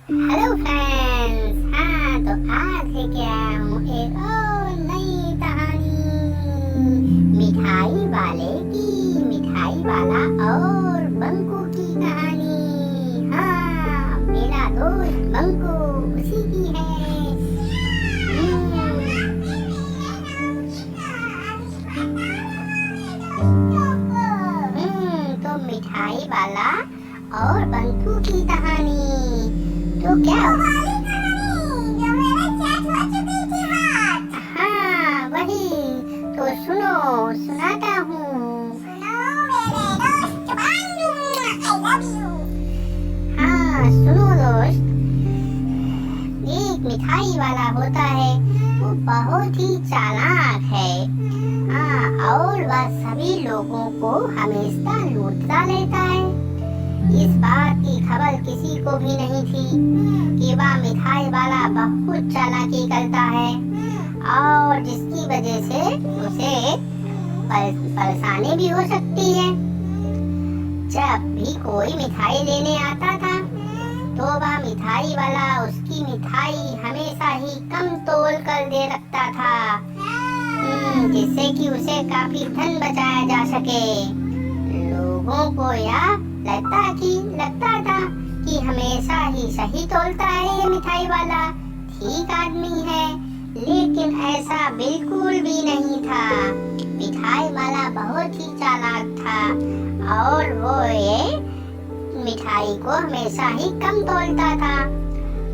Hello friends. हाँ, तो आज लेके आया हूँ एक और नई कहानी, मिठाई वाले की। मिठाई वाला और बंकू की कहानी। हाँ, मेरा दोस्त बंकू उसी की है। तो मिठाई वाला और बंकू की कहानी। तो क्या हाँ, वही तो सुनो, सुनाता हूँ। हाँ, सुनो दोस्त। एक मिठाई वाला होता है, वो बहुत ही चालाक है। हाँ, और वह सभी लोगों को हमेशा लूटता रहता है। इस बात की खबर किसी को भी नहीं थी कि वह मिठाई वाला बहुत चालाकी करता है और जिसकी वजह से उसे परेशानी भी हो सकती है। जब भी कोई मिठाई लेने आता था तो वह मिठाई वाला उसकी मिठाई हमेशा ही कम तोल कर दे रखता था, जिससे कि उसे काफी धन बचाया जा सके। लोगों को यह लगता था कि हमेशा ही सही तोलता है ये मिठाई वाला, ठीक आदमी है। लेकिन ऐसा बिल्कुल भी नहीं था। मिठाई वाला बहुत ही चालाक था और वो ये मिठाई को हमेशा ही कम तोलता था।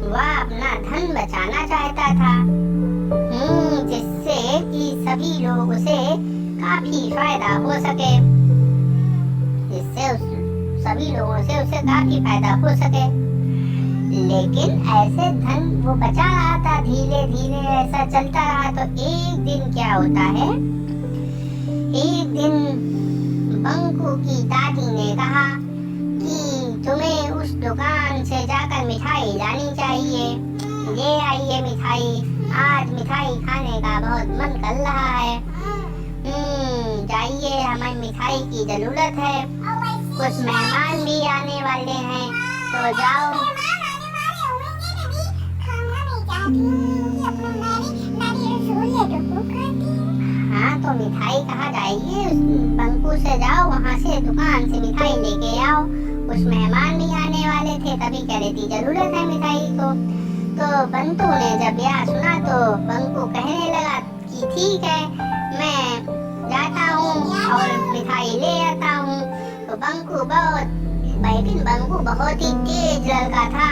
वह अपना धन बचाना चाहता था, जिससे कि सभी लोग उसे काफी फायदा हो सके, जिससे सभी लोगों से उसे काफी फायदा हो सके। लेकिन ऐसे धन वो बचा रहा था, धीरे धीरे ऐसा चलता रहा। तो एक दिन क्या होता है, एक दिन बंकू की दादी ने कहा कि तुम्हें उस दुकान से जाकर मिठाई लानी चाहिए। ले आइए मिठाई, आज मिठाई खाने का बहुत मन कर रहा है। जाइए, हमें मिठाई की जरूरत है, कुछ मेहमान भी आने वाले हैं, तो जाओ। हाँ, तो मिठाई कहाँ जाइए, बंकू से जाओ, वहाँ से दुकान से मिठाई लेके आओ। कुछ मेहमान भी आने वाले थे, तभी कह रही थी जरूरत है मिठाई को। तो बंटू ने जब यह सुना तो बंकू कहने लगा कि ठीक है, मैं जाता हूँ और मिठाई ले आता हूँ। तो बंकू बहुत ही तेज लड़का था।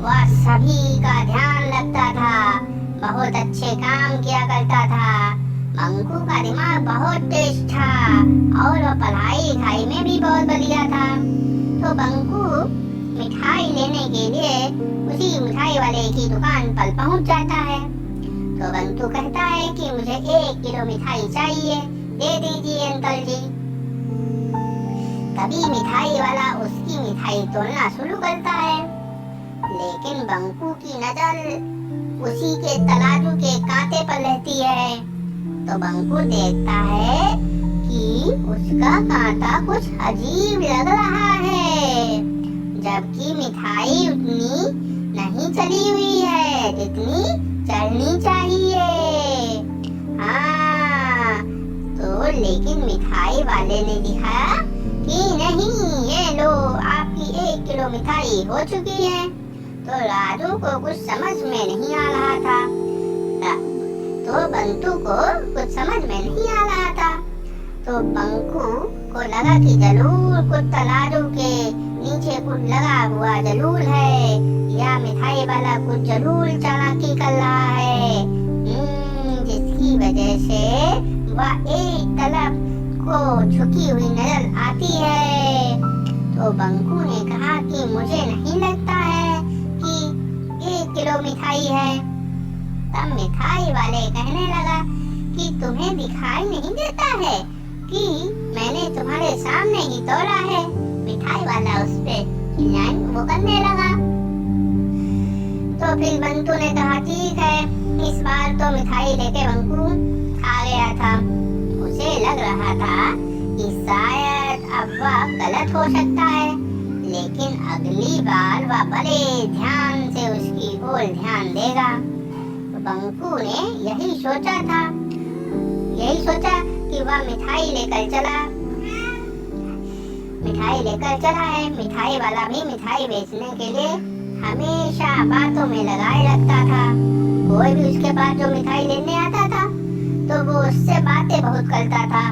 वह सभी का ध्यान रखता था, बहुत अच्छे काम किया करता था। बंकू का दिमाग बहुत तेज था और वह पढ़ाई लिखाई में भी बहुत बढ़िया था। तो बंकू मिठाई लेने के लिए उसी मिठाई वाले की दुकान पर पहुंच जाता है। तो बंकू कहता है कि मुझे 1 किलो मिठाई चाहिए, दे दीजिए अंकल जी। तभी मिठाई वाला उसकी मिठाई तोड़ना शुरू करता है, लेकिन बंकू की नजर उसी के तराजू के कांटे पर रहती है। तो बंकू देखता है कि उसका कांटा कुछ अजीब लग रहा है, जबकि मिठाई उतनी नहीं चली हुई है जितनी चलनी चाहिए। हाँ, तो लेकिन मिठाई वाले ने दिखाया कि नहीं, ये लो, आपकी 1 किलो मिठाई हो चुकी है। तो राजू को कुछ समझ में नहीं आ रहा था, तो बंटू को कुछ समझ में नहीं आ रहा था। तो बंकू को लगा कि जरूर कुछ तराजू के नीचे कुछ लगा हुआ जरूर है, या मिठाई वाला कुछ जरूर चालाकी कर रहा है, जिसकी वजह से वह एक तरफ को झुकी हुई नजर आती है। तो बंकू ने कहा कि मुझे नहीं लगता है कि 1 किलो मिठाई है। तब मिठाई वाले कहने लगा कि तुम्हें दिखाई नहीं देता है कि मैंने तुम्हारे सामने ही तोड़ा है। मिठाई वाला उस पे वो करने लगा। तो फिर बंटू ने कहा ठीक है, इस बार तो मिठाई लेके बंकू आ गया था। उसे लग रहा था कि शायद अब वह गलत हो सकता है, लेकिन अगली बार वह बड़े ध्यान से और ध्यान देगा। तो बंकू ने यही सोचा कि वह मिठाई लेकर चला है। मिठाई वाला भी मिठाई बेचने के लिए हमेशा बातों में लगाए रखता था। कोई भी उसके पास जो मिठाई लेने आता था तो वो उससे बातें बहुत करता था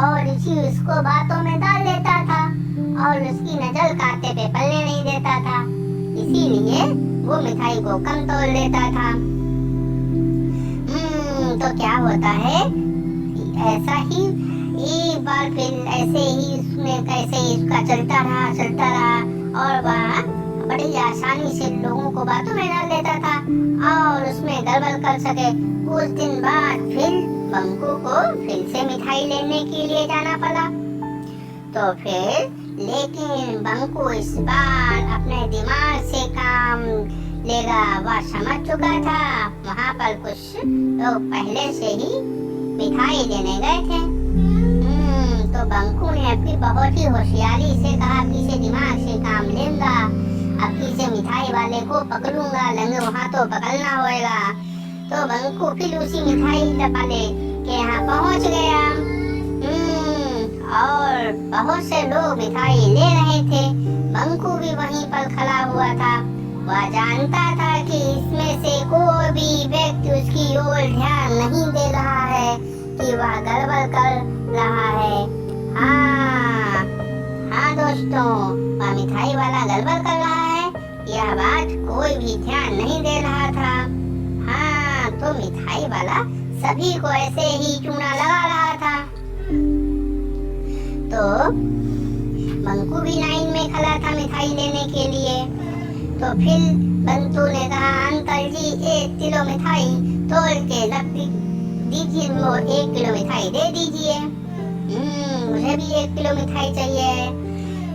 और इसी उसको बातों में डाल लेता था और उसकी नजर कांटे पे पलने नहीं देता था। इसीलिए वो मिठाई को कम तोड़ लेता था। तो क्या होता है, ऐसा ही एक बार फिर ऐसे ही उसका चलता रहा और वह बड़ी आसानी से लोगों को बातों में डाल देता था और उसमें गड़बड़ कर सके। कुछ दिन बाद फिर बंकू को फिर से मिठाई लेने के लिए जाना पड़ा। तो फिर लेकिन बंकू इस बार अपने दिमाग से काम लेगा। वह समझ चुका था वहाँ पर कुछ लोग पहले से ही मिठाई लेने गए थे। तो बंकू ने अपनी बहुत ही होशियारी से कहा कि इसे दिमाग से काम लेगा, अब इसे मिठाई वाले को पकड़ूंगा, लंगे वहाँ तो पकड़ना होगा। तो बंकू फिर उसी मिठाई वाले के यहाँ पहुँच गया और बहुत से लोग मिठाई ले रहे थे। बंकू भी वहीं पर खड़ा हुआ था। वह जानता था कि इसमें से कोई भी व्यक्ति उसकी ओर ध्यान नहीं दे रहा है कि वह गड़बड़ कर रहा है। हाँ दोस्तों, वह मिठाई वाला गड़बड़ कर रहा है, यह बात कोई भी ध्यान नहीं दे रहा था। हाँ, तो मिठाई वाला सभी को ऐसे ही चूना लगा रहा था। तो बंकू भी लाइन में खड़ा था मिठाई लेने के लिए। तो फिर बंतू ने कहा, अंकल जी 1 किलो मिठाई तोड़ के रख दीजिए, वो 1 किलो मिठाई दे दीजिए। मुझे भी 1 किलो मिठाई चाहिए।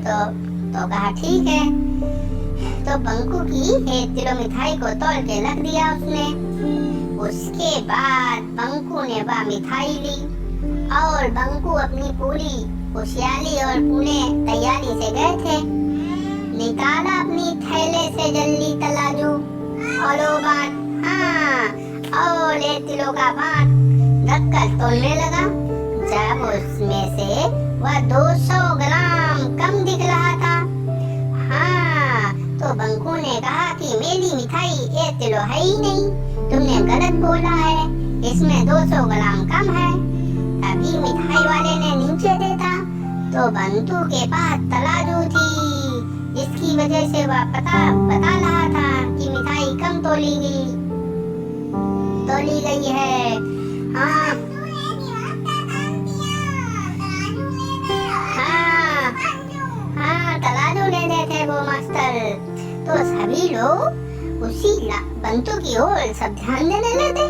तो कहा ठीक है। तो बंकू की 1 किलो मिठाई को तोड़ के रख दिया उसने। उसके बाद बंकू ने वह मिठाई ली और बंकू अपनी पूरी होशियारी और पूरे तैयारी से गए थे। निकाला अपनी थैले से जल्दी तराजू और वो बात और 1 किलो का बात रखकर तोलने लगा। जब उसमें से वह 200 ग्राम कम दिख रहा था। तो बंकू ने कहा कि मेरी मिठाई 1 किलो है ही नहीं, तुमने गलत बोला है, इसमें 200 ग्राम कम है। तभी मिठाई वाले ने नीचे देखा तो बंतू के पास तराजू थी, जिसकी वजह से वह बता रहा था कि मिठाई कम तोली गई है। तराजू ले रहे थे वो मास्टर। तो सभी लोग उसी बंतू की ओर सब ध्यान देने लगे,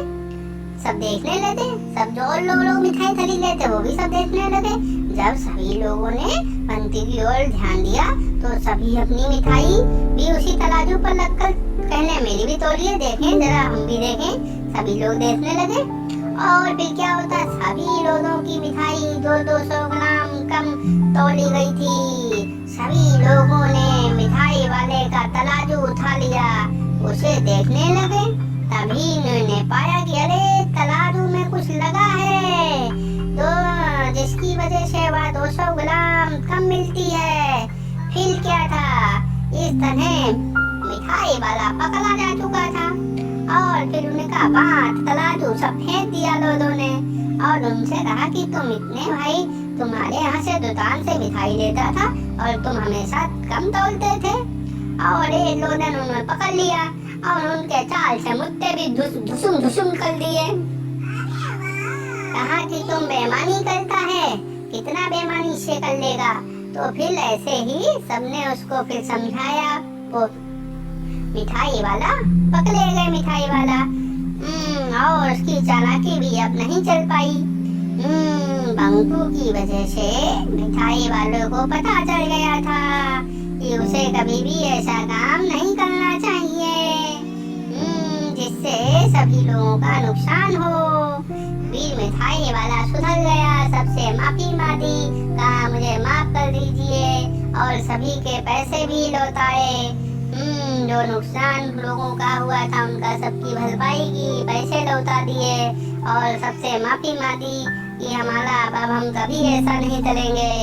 सब देखने लगे। सब जो और लोग मिठाई खरीद लेते वो भी सब देखने लगे। जब सभी लोगों ने बंटी की ओर ध्यान दिया तो सभी अपनी मिठाई भी उसी तराजू पर रखकर कहने, मेरी भी तोलिए, देखें जरा, हम भी देखें। सभी लोग देखने लगे और फिर क्या होता, सभी लोगों की मिठाई 200 ग्राम कम तोली गई थी। सभी लोगों ने मिठाई वाले का तराजू उठा लिया, उसे देखने लगे। तभी उन्होंने पाया कि अरे तराजू में कुछ लगा है, तो जिसकी वजह से वह 200 ग्राम कम मिलती है। फिर क्या था, इस तरह मिठाई वाला पकड़ा जा चुका था और फिर उनका बात तराजू सब फेंक दिया लोगों ने और उनसे कहा कि तुम इतने भाई, तुम्हारे यहाँ से दुकान से मिठाई लेता था और तुम हमेशा कम तोलते थे। और एक लोगों ने उन्हें पकड़ लिया और उनके चाल से मुट्ठे भी धुसुम कर दिए। कहा कि तुम बेईमानी करता है, कितना बेईमानी से कर लेगा। तो फिर ऐसे ही सबने उसको फिर समझाया। वो मिठाई वाला पकड़े गए, मिठाई वाला और उसकी चालाकी भी अब नहीं चल पाई। बंकू की वजह से मिठाई वालों को पता चल गया था कि उसे कभी भी ऐसा काम नहीं करना चाहिए जिससे सभी लोगों का नुकसान हो। फिर मिठाई वाला सुधर गया, सबसे माफी मांगी, कहा मुझे माफ कर दीजिए और सभी के पैसे भी लौटाए। जो नुकसान लोगों का हुआ था उनका सबकी भरपाई की, पैसे लौटा दिए और सबसे माफी मांगी कि हमारा अब हम कभी ऐसा नहीं करेंगे।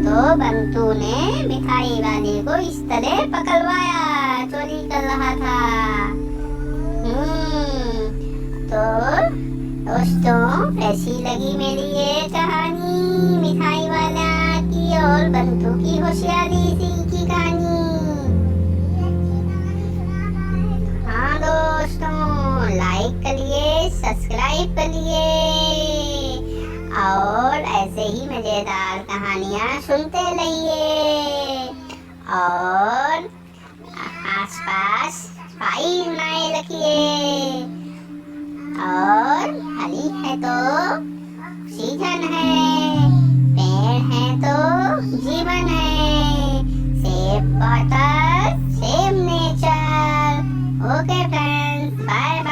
तो बंटू ने मिठाई वाले को इस तरह पकड़वाया, चोरी कर रहा था। तो दोस्तों, ऐसी लगी मेरी ये कहानी मिठाई वाला की और बंटू की होशियारी सी की कहानी। हाँ दोस्तों, लाइक करिए, सब्सक्राइब करिए और ऐसे ही मजेदार कहानियाँ सुनते रहिए और आसपास सफाई बनाए रखिए। और हरी है तो सीजन है, पेड़ है तो जीवन है। Save water, save nature. Okay friends, bye bye.